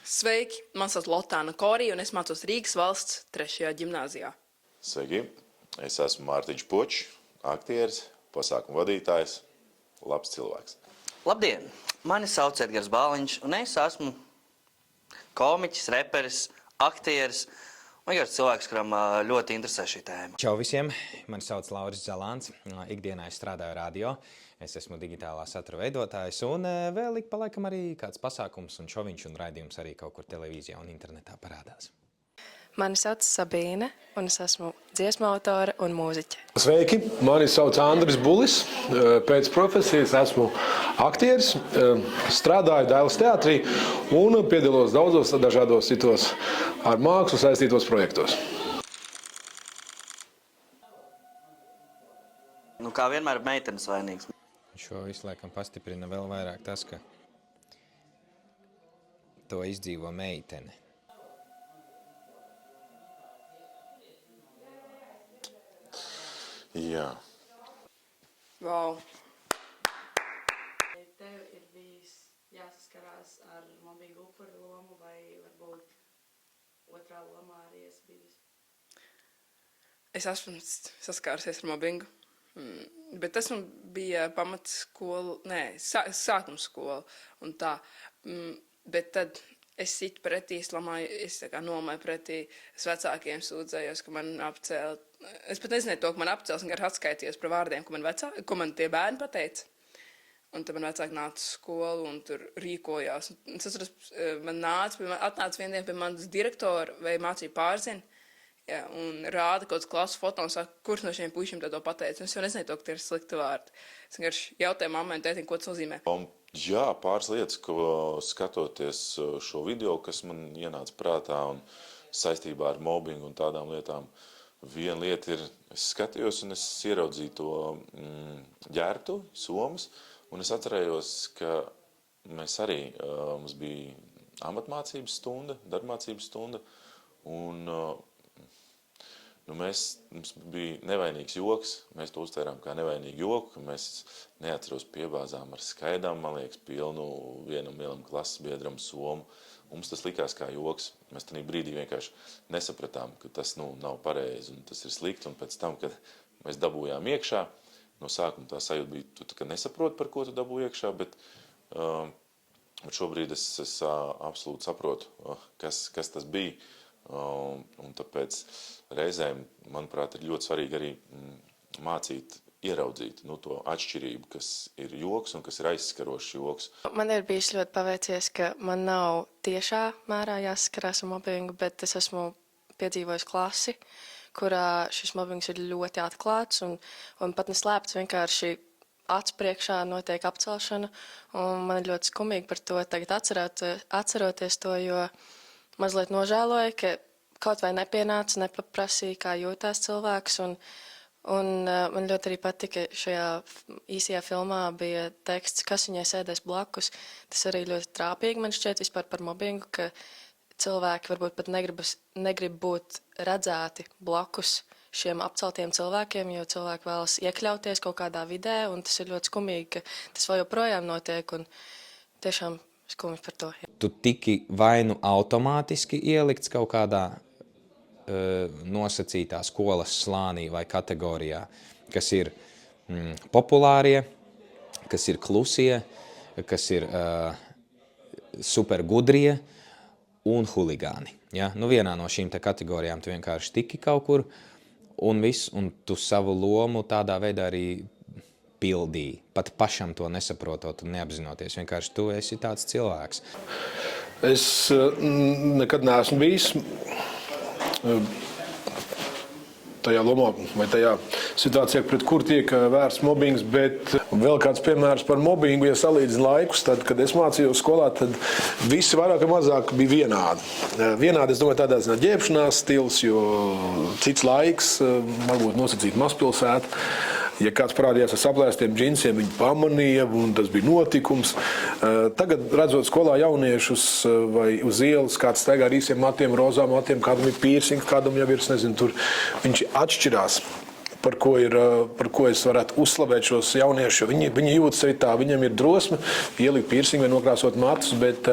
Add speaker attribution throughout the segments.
Speaker 1: Sveiki, man sauc Lotāna Korija un es mācos Rīgas valsts 3. ģimnāzijā.
Speaker 2: Sveiki, es esmu Mārtiņš Počs, aktieris, pasākumu vadītājs, labs cilvēks.
Speaker 3: Labdien! Mani sauc Edgars Bāliņš un es esmu komiķis, reperis, aktieris un vienkārši cilvēks, kuram ļoti interesē šī tēma.
Speaker 4: Čau visiem! Mani sauc Lauris Zalāns. Ikdienā es strādāju radio. Es esmu digitālā satura veidotājs un vēl ik pa laikam arī kāds pasākums un šoviņš un raidījums arī kaut kur televīzijā un internetā parādās.
Speaker 5: Mani sauc Sabīne un es esmu dziesmu autore un mūziķe.
Speaker 6: Sveiki, mani sauc Andris Bulis. Pēc profesijas esmu aktieris, strādāju Dailas teātrī un piedalos daudzos dažādos citos ar mākslu saistītos projektos.
Speaker 3: Nu, kā vienmēr meitenes vainīgs.
Speaker 4: Šo visu laikam pastiprina vēl vairāk tas, ka to izdzīvo meitene.
Speaker 2: Jā.
Speaker 1: Wow.
Speaker 7: Tev ir bijis jāsaskarās ar mobbingu upuru lomu vai varbūt otrā lomā arī esi bijis?
Speaker 1: Es esmu saskārusies ar mobbingu, bet tas man bija pamatskola, sākuma skola un tā. Bet tad es situ pretī, es tā kā nomāju pretī, es vecākiem sūdzējos, ka man apcēla. Es pat nezināju to, ka man apcēls, un gar atskaitījos par vārdiem, ko man tie bērni pateica. Un tad man vecāki nāca uz skolu un tur rīkojās. Un es atceros, man atnāca vienu dienu pie manas direktora vai mācību pārzina, ja, un rāda kaut kāds klases foto un saka, kurš no šiem puišiem to pateica. Es jau nezināju to, ka tie ir slikti vārdi. Es vienkārši jautāju mammai un tētim, ko tas nozīmē.
Speaker 2: Jā, pāris lietas, ko skatoties šo video, kas man ienāca prātā un saistībā ar mobbingu un tādām lietām. Viena lieta ir, es skatījos un es ieraudzīju to ģērbtu, somas, un es atcerējos, ka mēs arī, mums bija amatmācības stunda, darbmācības stunda, un mums bija nevainīgs joks, mēs to uztvērām kā nevainīgu joku, mēs neatceros piebāzām ar skaidām, man liekas, pilnu vienam lielam klases biedram somu. Mums tas likās kā joks. Mēs tajā brīdī vienkārši nesapratām, ka tas nav pareizi un tas ir slikti. Un pēc tam, kad mēs dabūjām iekšā, no sākuma tā sajūta bija, tu nesaproti, par ko tu dabūji iekšā, bet šobrīd es absolūti saprotu, kas tas bija. Un tāpēc reizēm, manuprāt, ir ļoti svarīgi arī mācīt, ieraudzīt to atšķirību, kas ir joks un kas ir aizskarošs joks.
Speaker 5: Man ir bijis ļoti paveicies, ka man nav tiešā mērā jāsaskarās ar mobbingu, bet es esmu piedzīvojis klasi, kurā šis mobbings ir ļoti atklāts un pat neslēpts, vienkārši acu priekšā notiek apcelšana. Un man ir ļoti skumīgi par to tagad atceroties to, jo mazliet nožēloju, ka kaut vai nepienāca, nepaprasīja, kā jūtās cilvēks. Un man ļoti arī patika, šajā īsajā filmā bija teksts, kas viņai sēdēs blakus. Tas arī ļoti trāpīgi man šķiet vispār par mobbingu, ka cilvēki varbūt pat negrib būt redzēti blakus šiem apceltiem cilvēkiem, jo cilvēki vēlas iekļauties kaut kādā vidē, un tas ir ļoti skumīgi, ka tas vēl joprojām notiek, un tiešām skumji par to.
Speaker 4: Tu tiki vai nu automātiski ielikts kaut kādā nosacītā skolas slānī vai kategorijā, kas ir populārie, kas ir klusie, kas ir supergudrie un huligāni. Ja? Vienā no šīm te kategorijām tu vienkārši tiki kaut kur un viss, un tu savu lomu tādā veidā arī pildīji. Pat pašam to nesaprotot un neapzinoties. Vienkārši tu esi tāds cilvēks.
Speaker 6: Es nekad neesmu bijis tajā lomā vai tajā situācijā, pret kur tiek vērsts mobbings, bet vēl kāds piemērs par mobbingu, ja salīdzina laikus, tad, kad es mācījos skolā, tad visi vairāk vai mazāk bija vienādi. Vienādi, es domāju, tādā ziņā ģērbšanās stils, jo cits laiks, varbūt nosacīt mazpilsētu. Ja kāds parādījās ar saplēstiem džinsiem, viņi pamanīja, un tas bija notikums. Tagad, redzot skolā jauniešus vai uz ielas, kāds staigā ar īsiem matiem, rozām matiem, kādam ir piercings, kādam jau ir, tur viņš atšķirās par ko es varētu uzslavēt šos jauniešus, jo viņi jūt sevi tā, viņam ir drosme ielikt piercingu vai nokrāsot matus, bet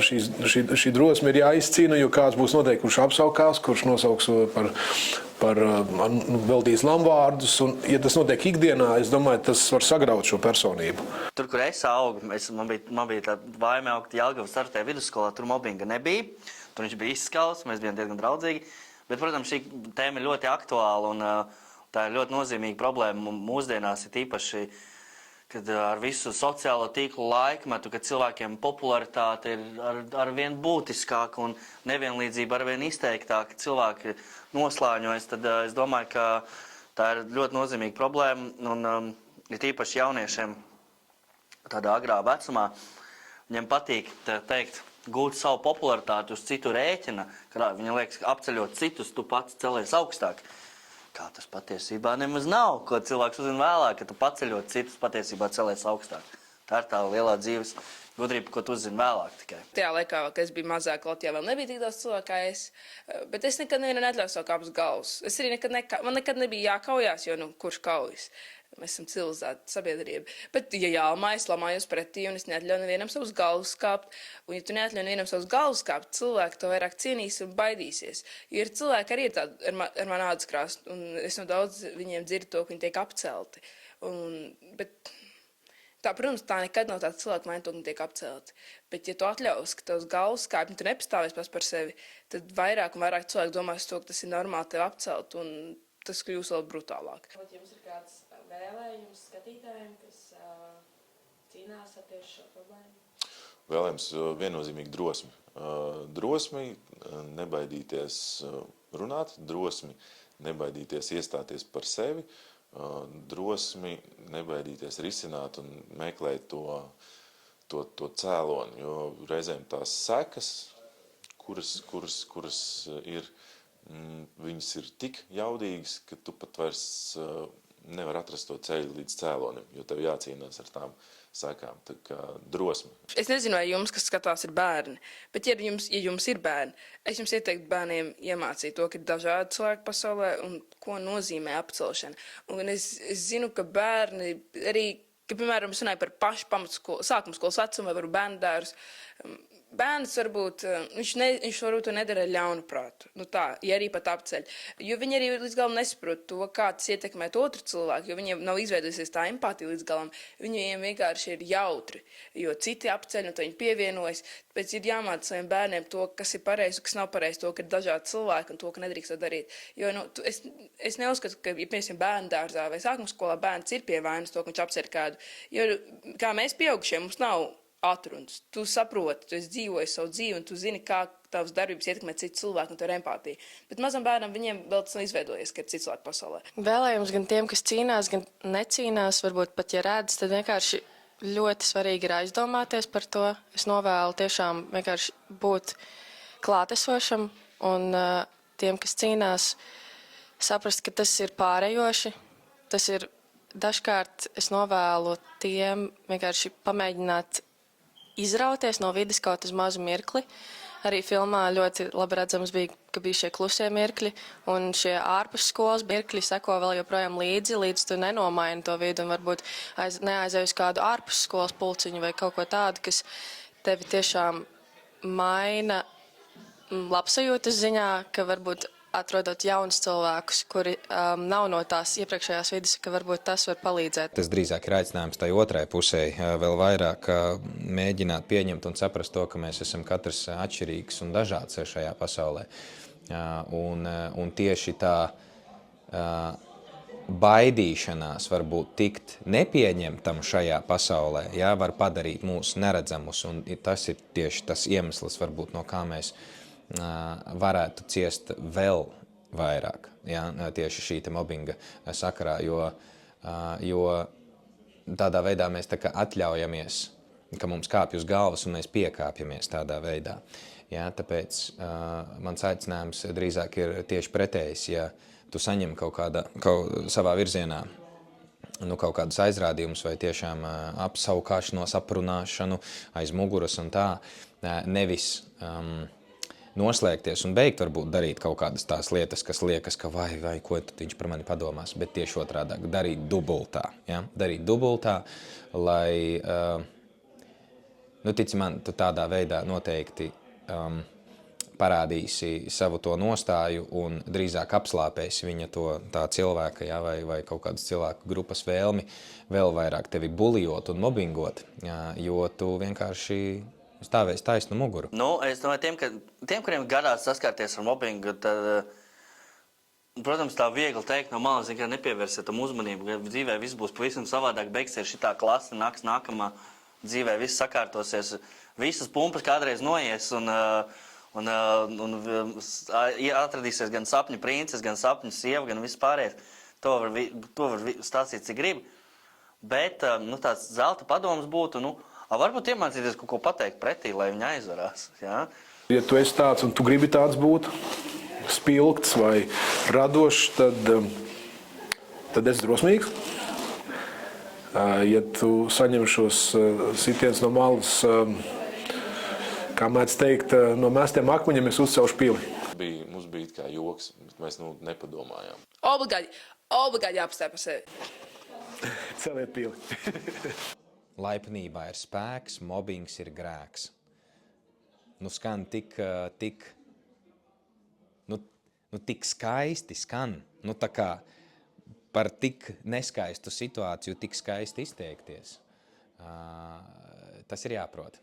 Speaker 6: šī drosme ir jāizcīna, jo kāds būs noteikti, kurš apsaukās, kurš nosauks par veltīs lamvārdus, un ja tas notiek ikdienā, es domāju, tas var sagraut šo personību.
Speaker 3: Tur, kur es augu, man bija tā vaime augt Jelgavas startē vidusskolā, tur mobbinga nebija. Tur viņš bija izskauts, mēs bijām diezgan draudzīgi. Bet, protams, šī tēma ir ļoti aktuāla un tā ir ļoti nozīmīga problēma mūsdienās, ir īpaši, kad ar visu sociālo tīklu laikmetu, kad cilvēkiem popularitāte ir arvien būtiskāka un nevienlīdzība arvien izteiktāka, cilvēki noslāņojas, tad es domāju, ka tā ir ļoti nozīmīga problēma un ir īpaši jauniešiem tādā agrā vecumā. Viņiem patīk teikt, gūt savu popularitāti uz citu rēķina, kad viņam liekas, ka apceļot citus, tu pats celies augstāk. Kā tas patiesībā nemaz nav, ko cilvēks uzzina vēlāk, ka tu paceļot citus patiesībā celies augstāk. Tā ir tā lielā dzīves gudrība, ko tu uzzini vēlāk tikai.
Speaker 1: Tajā laikā, kad es biju mazāk, Latvijā vēl nebija tik daudz cilvēku kā es, bet es nekad nevienu neatļauju savu kāpus galvas. Es arī man nekad nebija jākaujās, jo, kurš kaujas? Mēs esam civilizēta sabiedrība. Bet, ja jālmājas, lamājos pretī, un es neatļauju nevienam savus galvas kāpt, un ja tu neatļauj nevienam savus galvas kāpt, cilvēki to vairāk cienīs un baidīsies. Jo ir cilvēki arī ir tādi ar manu ādas krāstu, un es no daudz viņiem dzirdu to, ka viņi tiek apcelti. Bet tā, protams, tā nekad nav tāds cilvēks, man to, ka viņi tiek apcelti. Bet, ja tu atļaus, ka tavs galvas kāpt, un tu nepastāvēs pats par sevi, tad vairāk un vairāk cilvēku domās to, ka tas ir normāli tevi apcelt, un tas kļūs vēl brutālāk.
Speaker 7: Jums ir kāds vēlējums skatītājiem, kas cīnās ar tieši šo problēmu?
Speaker 2: Vēlējums viennozīmīgi drosmi. Drosmi nebaidīties runāt, drosmi nebaidīties iestāties par sevi, drosmi nebaidīties risināt un meklēt to cēloni, jo reizēm tās sekas, kuras ir, viņas ir tik jaudīgas, ka tu pat vairs nevar atrast to ceļu līdz cēlonim, jo tev jācīnās ar tām sekām. Tā kā drosme.
Speaker 1: Es nezinu, vai jums, kas skatās, ir bērni, bet ja jums ir bērni, es jums ieteiktu bērniem iemācīt to, ka ir dažādi cilvēki pasaulē un ko nozīmē apcelšana. Un es zinu, ka bērni arī, ka, piemēram, es runāju par pašu pamatskolu, sākumskolas vecumu vai varu bērnu dārzus. Bērns varbūt, viņš varbūt to nedara ļaunu prātu, tā, ja arī pat apceļ, jo viņi arī līdz galam nesaprot to, kā tas ietekmēt otru cilvēku, jo viņiem nav izveidojusies tā empātija līdz galam, viņiem vienkārši ir jautri, jo citi apceļ un to viņi pievienojas, tāpēc ir jāmāca saviem bērniem to, kas ir pareizi, kas nav pareizi, to, ka ir dažādi cilvēki un to, ka nedrīkst to darīt, jo es neuzskatu, ka, ja piemēram bērnu dārzā vai sākumskolā bērns ir pie vainas to, ka viņš apceļ kādu, jo kā mēs pieaugušie, mums nav atrunas. Tu saproti, tu esi dzīvojis savu dzīvi un tu zini, kā tavas darbības ietekmē citu cilvēku un tev ir empātija. Bet mazam bērnam viņiem vēl tas nav izveidojies, ka ir cits cilvēki pasaulē.
Speaker 5: Vēlējums gan tiem, kas cīnās, gan necīnās, varbūt pat ja redz, tad vienkārši ļoti svarīgi ir aizdomāties par to. Es novēlu tiešām vienkārši būt klātesošam un tiem, kas cīnās, saprast, ka tas ir pārējoši. Tas ir dažkārt, es novēlu tiem vienkārši pamēģināt izrauties no vides kaut uz mazu mirkli. Arī filmā ļoti labi redzams bija, ka bija šie klusie mirkļi, un šie ārpus skolas mirkļi seko vēl joprojām līdz tu nenomaini to vidu, un varbūt neaizēj uz kādu ārpus skolas pulciņu vai kaut ko tādu, kas tevi tiešām maina labsajūtas ziņā, ka varbūt atrodot jaunus cilvēkus, kuri nav no tās iepriekšējās vidas, ka varbūt tas var palīdzēt.
Speaker 4: Tas drīzāk ir aicinājums tai otrai pusē vēl vairāk mēģināt pieņemt un saprast to, ka mēs esam katrs atšķirīgs un dažāds šajā pasaulē. Un tieši tā baidīšanās varbūt tikt nepieņemtam šajā pasaulē, var padarīt mūs neredzamus, un tas ir tieši tas iemesls, varbūt, no kā mēs varētu ciest vēl vairāk, tieši šī mobbinga sakarā, jo tādā veidā mēs tā kā atļaujamies, ka mums kāpj uz galvas un mēs piekāpjamies tādā veidā. Tāpēc mans aicinājums drīzāk ir tieši pretējs, ja tu saņem kaut savā virzienā kaut kādus aizrādījumus vai tiešām apsaukāšanos, aprunāšanu aiz muguras un tā, nevis noslēgties un beigt varbūt darīt kaut kādas tās lietas, kas liekas, ka vai, ko tad viņš par mani padomās, bet tieši otrādāk darīt dubultā, ja? Darīt dubultā, lai, tici man, tu tādā veidā noteikti parādīsi savu to nostāju un drīzāk apslāpēsi viņa tā cilvēka, ja, vai kaut kādas cilvēku grupas vēlmi vēl vairāk tevi bulijot un mobbingot, ja, jo tu vienkārši stāvēsi taisnu muguru.
Speaker 3: Es domāju, tiem, kuriem gadās saskarties ar mobbingu, tad, protams, tā viegli teikt no malas, ka nepievērsiet tam uzmanību, ka dzīvē viss būs pavisam savādāk, beigsies šitā klase, nāks nākamā dzīvē, viss sakārtosies, visas pumpas kādreiz noies un atradīsies gan sapņu princes, gan sapņu sieva, gan viss pārējais. To var stāstīt, cik grib. Bet tāds zelta padoms būtu, varbūt iemācīties kaut ko pateikt pretī, lai viņi aizvarās. Ja?
Speaker 6: Ja tu esi tāds un tu gribi tāds būt, spilgts vai radošs, tad esi drosmīgs. Ja tu saņem šos sitienus no malas, kā mēdz teikt, no mēstiem akmeņiem, es uzcelšu pili.
Speaker 2: Mums bija kā joks, bet mēs nepadomājām.
Speaker 1: Obligāti jāpastāj par sevi.
Speaker 6: Celiet pili.
Speaker 4: Laipnībā ir spēks, mobbings ir grēks. Skan tik skaisti skan. Tā kā par tik neskaistu situāciju tik skaisti izteikties. Tas ir jāprot.